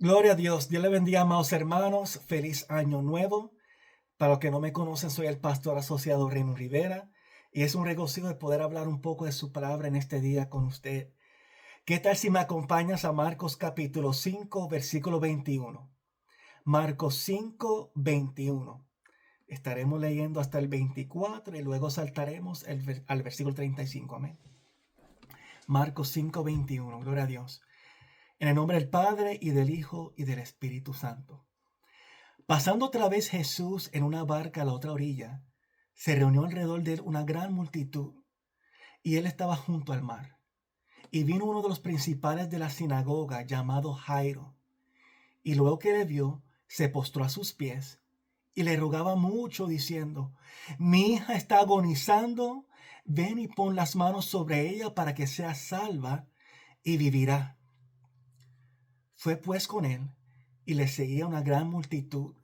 Gloria a Dios. Dios le bendiga, amados hermanos. Feliz año nuevo. Para los que no me conocen, soy el pastor asociado Raymond Rivera y es un regocijo de poder hablar un poco de su palabra en este día con usted. ¿Qué tal si me acompañas a Marcos capítulo 5, versículo 21? Marcos 5, 21. Estaremos leyendo hasta el 24 y luego saltaremos al versículo 35. Amén. Marcos 5, 21. Gloria a Dios. En el nombre del Padre y del Hijo y del Espíritu Santo. Pasando otra vez Jesús en una barca a la otra orilla, se reunió alrededor de él una gran multitud, y él estaba junto al mar. Y vino uno de los principales de la sinagoga, llamado Jairo, y luego que le vio, se postró a sus pies, y le rogaba mucho, diciendo: Mi hija está agonizando, ven y pon las manos sobre ella para que sea salva, y vivirá. Fue pues con él, y le seguía una gran multitud,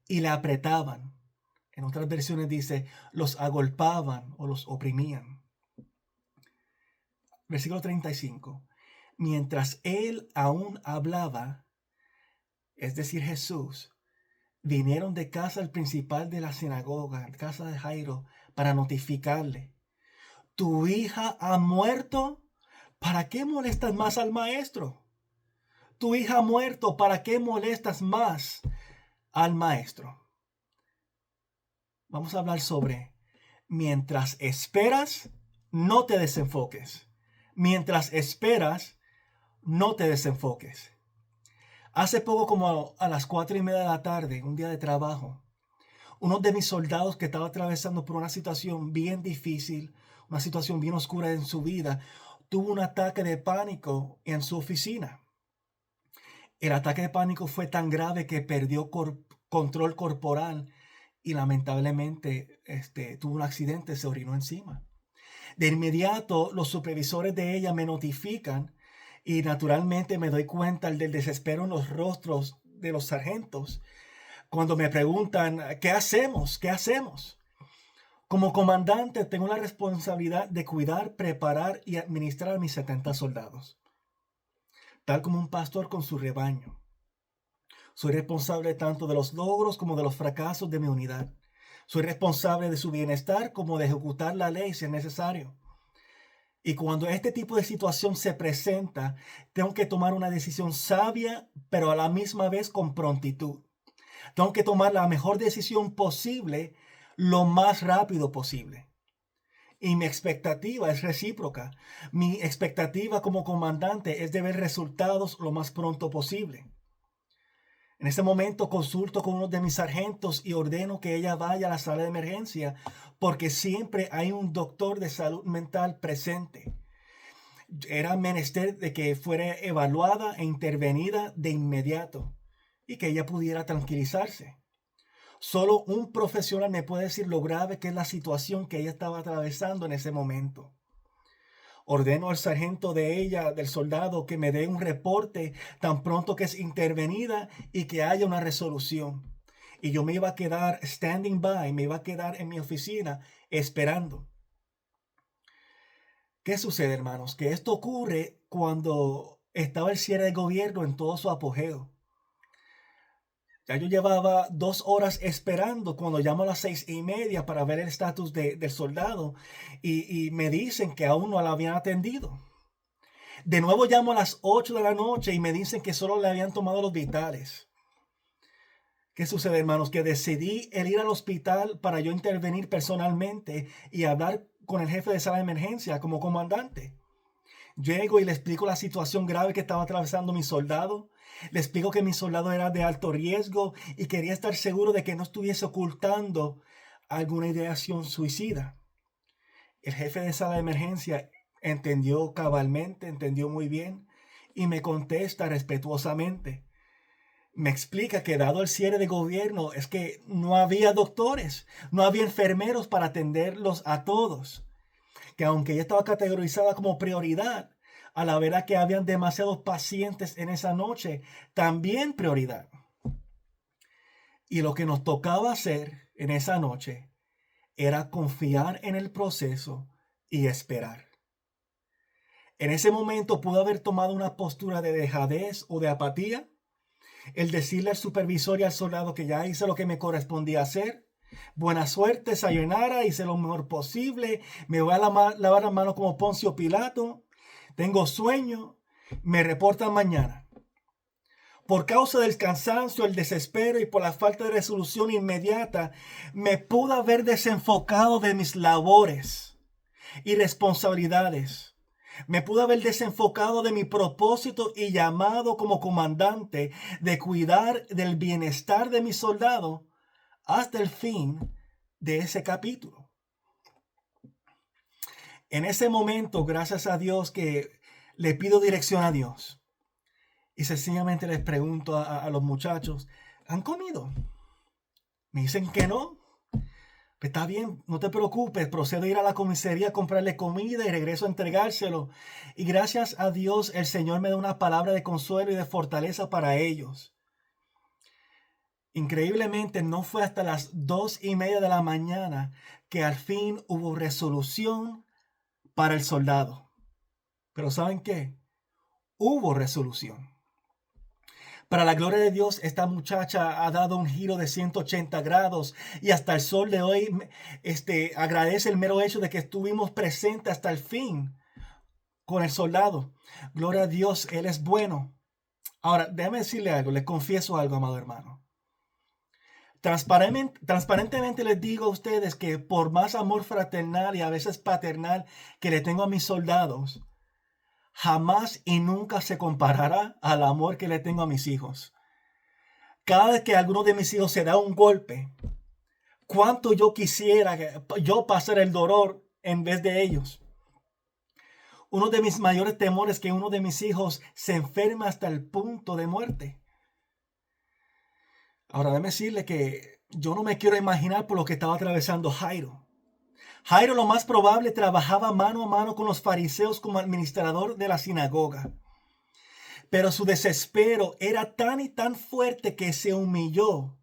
y le apretaban. En otras versiones dice, los agolpaban o los oprimían. Versículo 35. Mientras él aún hablaba, es decir, Jesús, vinieron de casa el principal de la sinagoga, casa de Jairo, para notificarle: Tu hija ha muerto, ¿para qué molestas más al maestro? Tu hija ha muerto, ¿para qué molestas más al maestro? Vamos a hablar sobre: mientras esperas, no te desenfoques. Mientras esperas, no te desenfoques. Hace poco, como a las 4:30 de la tarde, un día de trabajo, uno de mis soldados que estaba atravesando por una situación bien difícil, una situación bien oscura en su vida, tuvo un ataque de pánico en su oficina. El ataque de pánico fue tan grave que perdió control corporal y lamentablemente tuvo un accidente, se orinó encima. De inmediato, los supervisores de ella me notifican y naturalmente me doy cuenta del desespero en los rostros de los sargentos cuando me preguntan: ¿qué hacemos? ¿Qué hacemos? Como comandante tengo la responsabilidad de cuidar, preparar y administrar a mis 70 soldados, tal como un pastor con su rebaño. Soy responsable tanto de los logros como de los fracasos de mi unidad. Soy responsable de su bienestar como de ejecutar la ley si es necesario. Y cuando este tipo de situación se presenta, tengo que tomar una decisión sabia, pero a la misma vez con prontitud. Tengo que tomar la mejor decisión posible lo más rápido posible. Y mi expectativa es recíproca. Mi expectativa como comandante es de ver resultados lo más pronto posible. En ese momento consulto con uno de mis sargentos y ordeno que ella vaya a la sala de emergencia porque siempre hay un doctor de salud mental presente. Era menester de que fuera evaluada e intervenida de inmediato y que ella pudiera tranquilizarse. Solo un profesional me puede decir lo grave que es la situación que ella estaba atravesando en ese momento. Ordeno al sargento de ella, del soldado, que me dé un reporte tan pronto que es intervenida y que haya una resolución. Y yo me iba a quedar standing by, me iba a quedar en mi oficina esperando. ¿Qué sucede, hermanos? Que esto ocurre cuando estaba el cierre de gobierno en todo su apogeo. Ya yo llevaba 2 horas esperando cuando llamo a las 6:30 para ver el estatus del soldado y me dicen que aún no la habían atendido. De nuevo llamo a las 8 de la noche y me dicen que solo le habían tomado los vitales. ¿Qué sucede, hermanos? Que decidí el ir al hospital para yo intervenir personalmente y hablar con el jefe de sala de emergencia como comandante. Llego y le explico la situación grave que estaba atravesando mi soldado. Le explico que mi soldado era de alto riesgo y quería estar seguro de que no estuviese ocultando alguna ideación suicida. El jefe de sala de emergencia entendió cabalmente, entendió muy bien y me contesta respetuosamente. Me explica que dado el cierre de gobierno es que no había doctores, no había enfermeros para atenderlos a todos. Que aunque ella estaba categorizada como prioridad, a la verdad que habían demasiados pacientes en esa noche, también prioridad. Y lo que nos tocaba hacer en esa noche era confiar en el proceso y esperar. En ese momento pudo haber tomado una postura de dejadez o de apatía, El decirle al supervisor y al soldado que ya hice lo que me correspondía hacer. Buena suerte, sayonara, hice lo mejor posible. Me voy a lavar las manos como Poncio Pilato. Tengo sueño. Me reportan mañana. Por causa del cansancio, el desespero y por la falta de resolución inmediata, me pude haber desenfocado de mis labores y responsabilidades. Me pude haber desenfocado de mi propósito y llamado como comandante de cuidar del bienestar de mi soldado hasta el fin de ese capítulo. En ese momento, gracias a Dios que le pido dirección a Dios. Y sencillamente les pregunto a los muchachos, ¿han comido? Me dicen que no. Pues está bien, no te preocupes, procedo a ir a la comisaría a comprarle comida y regreso a entregárselo. Y gracias a Dios el Señor me da una palabra de consuelo y de fortaleza para ellos. Increíblemente no fue hasta las 2:30 de la mañana que al fin hubo resolución para el soldado. Pero ¿saben qué? Hubo resolución. Para la gloria de Dios, esta muchacha ha dado un giro de 180 grados y hasta el sol de hoy agradece el mero hecho de que estuvimos presentes hasta el fin con el soldado. Gloria a Dios, Él es bueno. Ahora, déjame decirle algo, les confieso algo, amado hermano. Transparentemente les digo a ustedes que por más amor fraternal y a veces paternal que le tengo a mis soldados, jamás y nunca se comparará al amor que le tengo a mis hijos. Cada vez que alguno de mis hijos se da un golpe, cuánto yo quisiera yo pasar el dolor en vez de ellos. Uno de mis mayores temores es que uno de mis hijos se enferme hasta el punto de muerte. Ahora déjame decirle que yo no me quiero imaginar por lo que estaba atravesando Jairo. Jairo lo más probable trabajaba mano a mano con los fariseos como administrador de la sinagoga. Pero su desespero era tan y tan fuerte que se humilló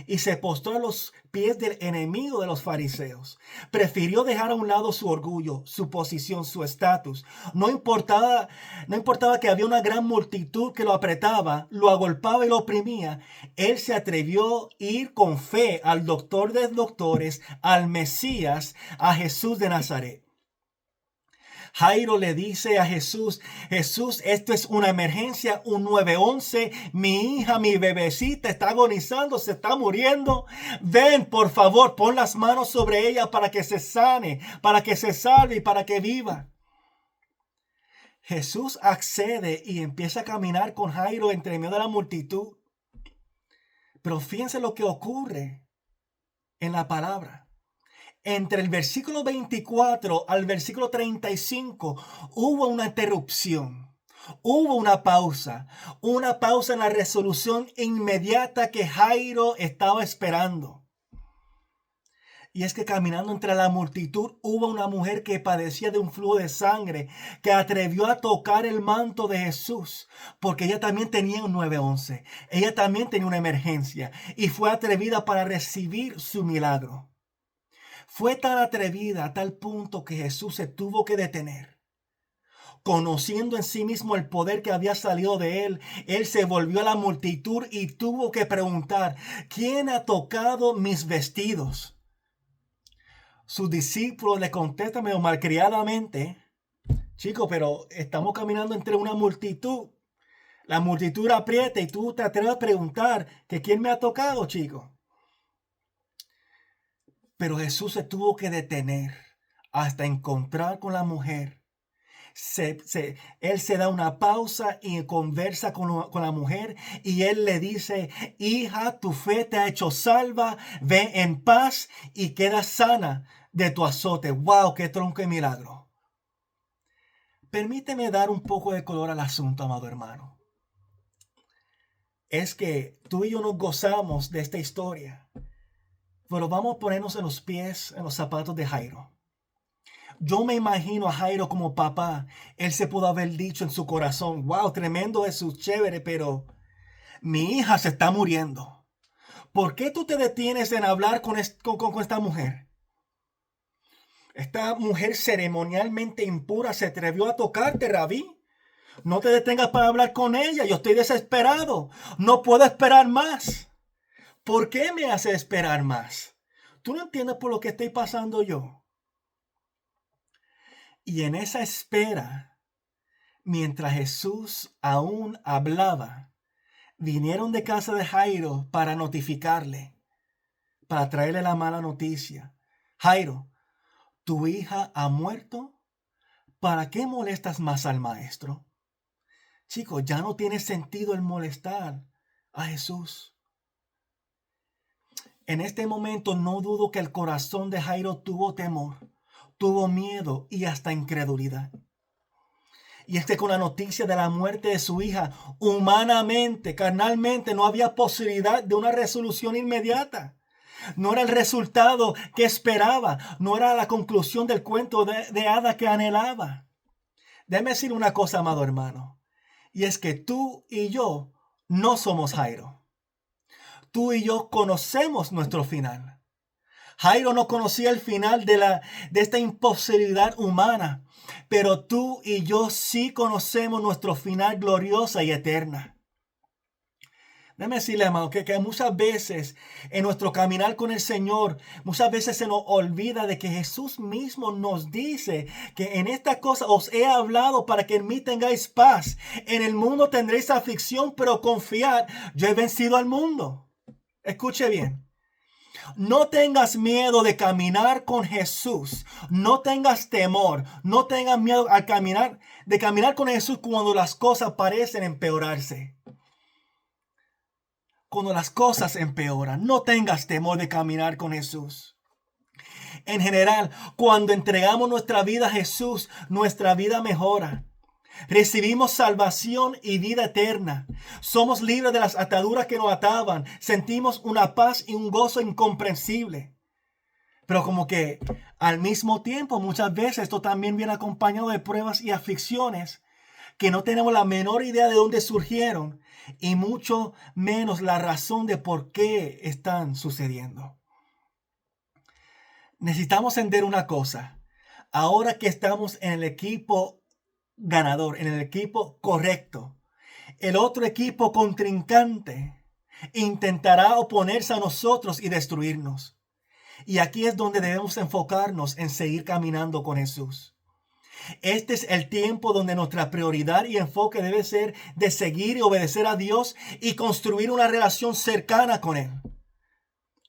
y se postró a los pies del enemigo de los fariseos. Prefirió dejar a un lado su orgullo, su posición, su estatus. No importaba que había una gran multitud que lo apretaba, lo agolpaba y lo oprimía. Él se atrevió a ir con fe al doctor de doctores, al Mesías, a Jesús de Nazaret. Jairo le dice a Jesús, Jesús, esto es una emergencia, un 911, mi hija, mi bebecita está agonizando, se está muriendo. Ven, por favor, pon las manos sobre ella para que se sane, para que se salve y para que viva. Jesús accede y empieza a caminar con Jairo entre medio de la multitud. Pero fíjense lo que ocurre en la palabra. Entre el versículo 24 al versículo 35 hubo una interrupción, hubo una pausa en la resolución inmediata que Jairo estaba esperando. Y es que caminando entre la multitud hubo una mujer que padecía de un flujo de sangre, que atrevió a tocar el manto de Jesús, porque ella también tenía un 911, ella también tenía una emergencia y fue atrevida para recibir su milagro. Fue tan atrevida a tal punto que Jesús se tuvo que detener. Conociendo en sí mismo el poder que había salido de él, él se volvió a la multitud y tuvo que preguntar, ¿quién ha tocado mis vestidos? Sus discípulos le contestan medio malcriadamente, chico, pero estamos caminando entre una multitud. La multitud aprieta y tú te atreves a preguntar que quién me ha tocado, chico. Pero Jesús se tuvo que detener hasta encontrar con la mujer. Él se da una pausa y conversa con la mujer y él le dice, hija, tu fe te ha hecho salva, ve en paz y queda sana de tu azote. ¡Wow! ¡Qué tronco de milagro! Permíteme dar un poco de color al asunto, amado hermano. Es que tú y yo nos gozamos de esta historia. Pero vamos a ponernos en los pies, en los zapatos de Jairo. Yo me imagino a Jairo como papá. Él se pudo haber dicho en su corazón, wow, tremendo Jesús, chévere, pero mi hija se está muriendo. ¿Por qué tú te detienes en hablar con esta mujer? Esta mujer ceremonialmente impura se atrevió a tocarte, Rabí. No te detengas para hablar con ella. Yo estoy desesperado. No puedo esperar más. ¿Por qué me hace esperar más? Tú no entiendes por lo que estoy pasando yo. Y en esa espera, mientras Jesús aún hablaba, vinieron de casa de Jairo para notificarle, para traerle la mala noticia. Jairo, tu hija ha muerto. ¿Para qué molestas más al maestro? Chicos, ya no tiene sentido el molestar a Jesús. En este momento no dudo que el corazón de Jairo tuvo temor, tuvo miedo y hasta incredulidad. Y es que con la noticia de la muerte de su hija, humanamente, carnalmente, no había posibilidad de una resolución inmediata. No era el resultado que esperaba, no era la conclusión del cuento de hada que anhelaba. Déjame decir una cosa, amado hermano, y es que tú y yo no somos Jairo. Tú y yo conocemos nuestro final. Jairo no conocía el final de esta imposibilidad humana, pero tú y yo sí conocemos nuestro final gloriosa y eterna. Déjame decirle, hermano, que muchas veces en nuestro caminar con el Señor, muchas veces se nos olvida de que Jesús mismo nos dice que en esta cosa os he hablado para que en mí tengáis paz. En el mundo tendréis aflicción, pero confiad, yo he vencido al mundo. Escuche bien. No tengas miedo de caminar con Jesús. No tengas temor. No tengas miedo de caminar con Jesús cuando las cosas parecen empeorarse. Cuando las cosas empeoran, no tengas temor de caminar con Jesús. En general, cuando entregamos nuestra vida a Jesús, nuestra vida mejora. Recibimos salvación y vida eterna. Somos libres de las ataduras que nos ataban. Sentimos una paz y un gozo incomprensible. Pero como que al mismo tiempo, muchas veces esto también viene acompañado de pruebas y aflicciones que no tenemos la menor idea de dónde surgieron y mucho menos la razón de por qué están sucediendo. Necesitamos entender una cosa. Ahora que estamos en el equipo ganador, en el equipo correcto, el otro equipo contrincante intentará oponerse a nosotros y destruirnos. Y aquí es donde debemos enfocarnos en seguir caminando con Jesús. Este es el tiempo donde nuestra prioridad y enfoque debe ser de seguir y obedecer a Dios y construir una relación cercana con Él.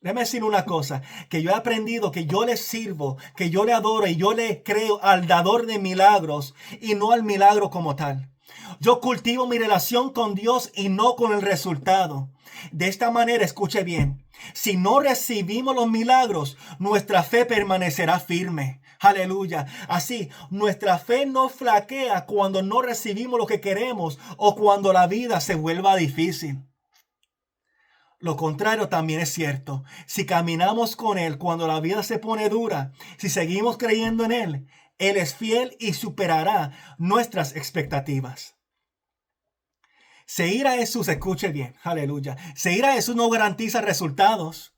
Déjame decir una cosa, que yo he aprendido que yo le sirvo, que yo le adoro y yo le creo al dador de milagros y no al milagro como tal. Yo cultivo mi relación con Dios y no con el resultado. De esta manera, escuche bien, si no recibimos los milagros, nuestra fe permanecerá firme. Aleluya. Así, nuestra fe no flaquea cuando no recibimos lo que queremos o cuando la vida se vuelva difícil. Lo contrario también es cierto. Si caminamos con Él cuando la vida se pone dura, si seguimos creyendo en Él, Él es fiel y superará nuestras expectativas. Seguir a Jesús, escuche bien, aleluya. Seguir a Jesús no garantiza resultados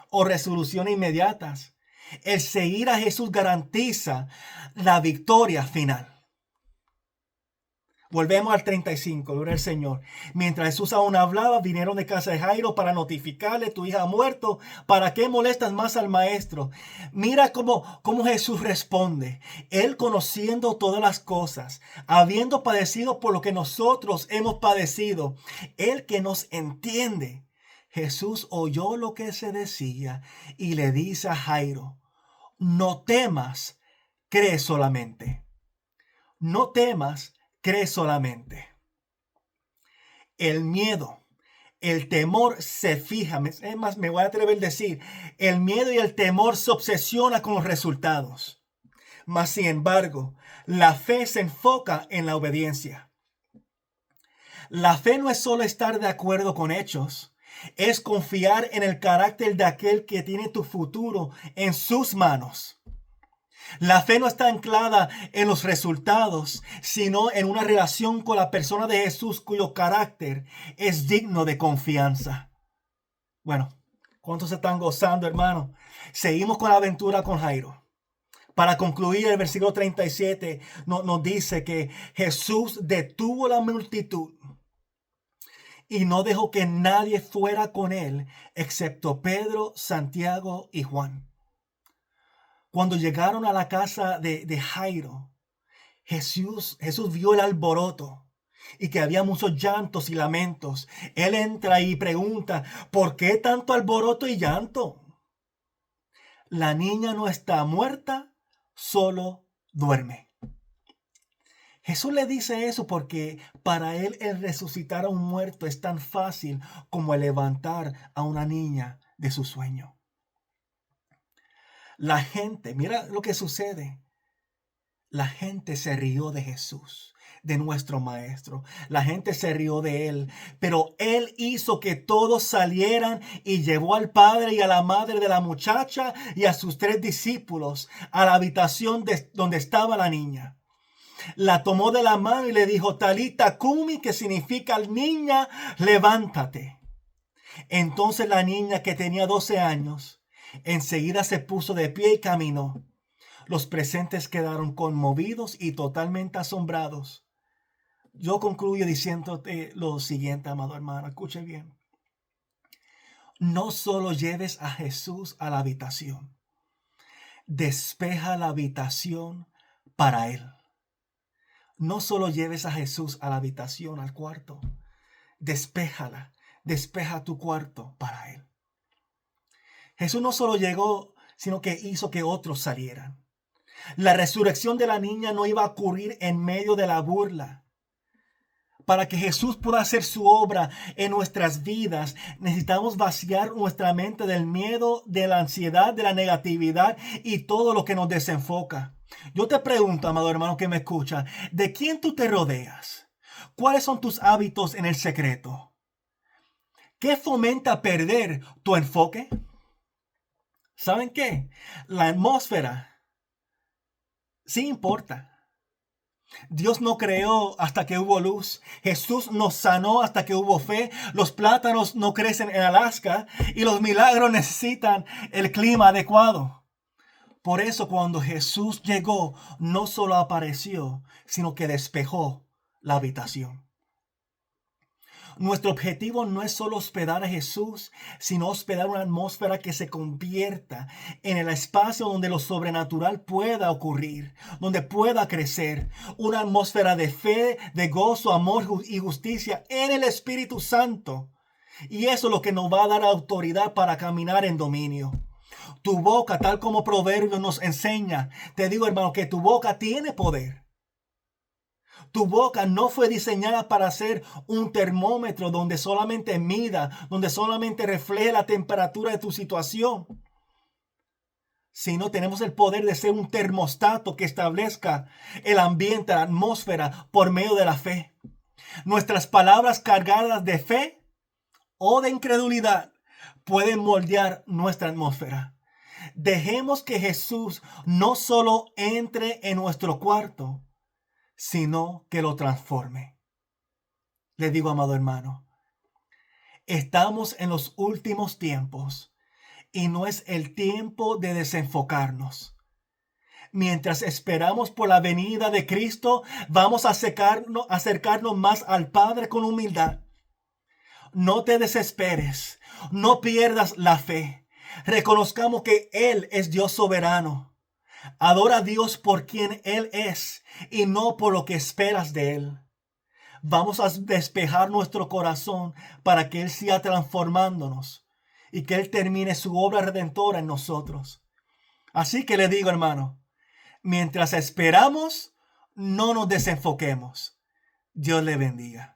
o resoluciones inmediatas. El seguir a Jesús garantiza la victoria final. Volvemos al 35, gloria al Señor. Mientras Jesús aún hablaba, vinieron de casa de Jairo para notificarle: tu hija ha muerto, ¿para qué molestas más al maestro? Mira cómo Jesús responde. Él, conociendo todas las cosas, habiendo padecido por lo que nosotros hemos padecido, Él que nos entiende. Jesús oyó lo que se decía y le dice a Jairo: no temas, cree solamente. No temas, cree solamente. El miedo, el temor se fija. Es más, me voy a atrever a decir, el miedo y el temor se obsesiona con los resultados. Mas, sin embargo, la fe se enfoca en la obediencia. La fe no es solo estar de acuerdo con hechos, es confiar en el carácter de aquel que tiene tu futuro en sus manos. La fe no está anclada en los resultados, sino en una relación con la persona de Jesús cuyo carácter es digno de confianza. Bueno, ¿cuántos se están gozando, hermano? Seguimos con la aventura con Jairo. Para concluir, el versículo 37 nos dice que Jesús detuvo la multitud y no dejó que nadie fuera con él, excepto Pedro, Santiago y Juan. Cuando llegaron a la casa de Jairo, Jesús vio el alboroto y que había muchos llantos y lamentos. Él entra y pregunta, ¿por qué tanto alboroto y llanto? La niña no está muerta, solo duerme. Jesús le dice eso porque para él el resucitar a un muerto es tan fácil como el levantar a una niña de su sueño. La gente, mira lo que sucede. La gente se rió de Jesús, de nuestro maestro. La gente se rió de él, pero él hizo que todos salieran y llevó al padre y a la madre de la muchacha y a sus 3 discípulos a la habitación donde estaba la niña. La tomó de la mano y le dijo, Talita Kumi, que significa niña, levántate. Entonces la niña, que tenía 12 años, enseguida se puso de pie y caminó. Los presentes quedaron conmovidos y totalmente asombrados. Yo concluyo diciéndote lo siguiente, amado hermano, escuche bien. No solo lleves a Jesús a la habitación, despeja la habitación para él. No solo lleves a Jesús a la habitación, al cuarto, despéjala, despeja tu cuarto para él. Jesús no solo llegó, sino que hizo que otros salieran. La resurrección de la niña no iba a ocurrir en medio de la burla. Para que Jesús pueda hacer su obra en nuestras vidas, necesitamos vaciar nuestra mente del miedo, de la ansiedad, de la negatividad y todo lo que nos desenfoca. Yo te pregunto, amado hermano que me escucha, ¿de quién tú te rodeas? ¿Cuáles son tus hábitos en el secreto? ¿Qué fomenta perder tu enfoque? ¿Saben qué? La atmósfera sí importa. Dios no creó hasta que hubo luz. Jesús nos sanó hasta que hubo fe. Los plátanos no crecen en Alaska y los milagros necesitan el clima adecuado. Por eso cuando Jesús llegó, no solo apareció, sino que despejó la habitación. Nuestro objetivo no es solo hospedar a Jesús, sino hospedar una atmósfera que se convierta en el espacio donde lo sobrenatural pueda ocurrir, donde pueda crecer. Una atmósfera de fe, de gozo, amor y justicia en el Espíritu Santo. Y eso es lo que nos va a dar autoridad para caminar en dominio. Tu boca, tal como Proverbios nos enseña, te digo, hermano, que tu boca tiene poder. Tu boca no fue diseñada para ser un termómetro donde solamente mida, donde solamente refleje la temperatura de tu situación. Sino tenemos el poder de ser un termostato que establezca el ambiente, la atmósfera por medio de la fe. Nuestras palabras cargadas de fe o de incredulidad pueden moldear nuestra atmósfera. Dejemos que Jesús no solo entre en nuestro cuarto, sino que lo transforme. Les digo, amado hermano, estamos en los últimos tiempos y no es el tiempo de desenfocarnos. Mientras esperamos por la venida de Cristo, vamos a acercarnos más al Padre con humildad. No te desesperes, no pierdas la fe. Reconozcamos que Él es Dios soberano. Adora a Dios por quien Él es y no por lo que esperas de Él. Vamos a despejar nuestro corazón para que Él siga transformándonos y que Él termine su obra redentora en nosotros. Así que le digo, hermano, mientras esperamos, no nos desenfoquemos. Dios le bendiga.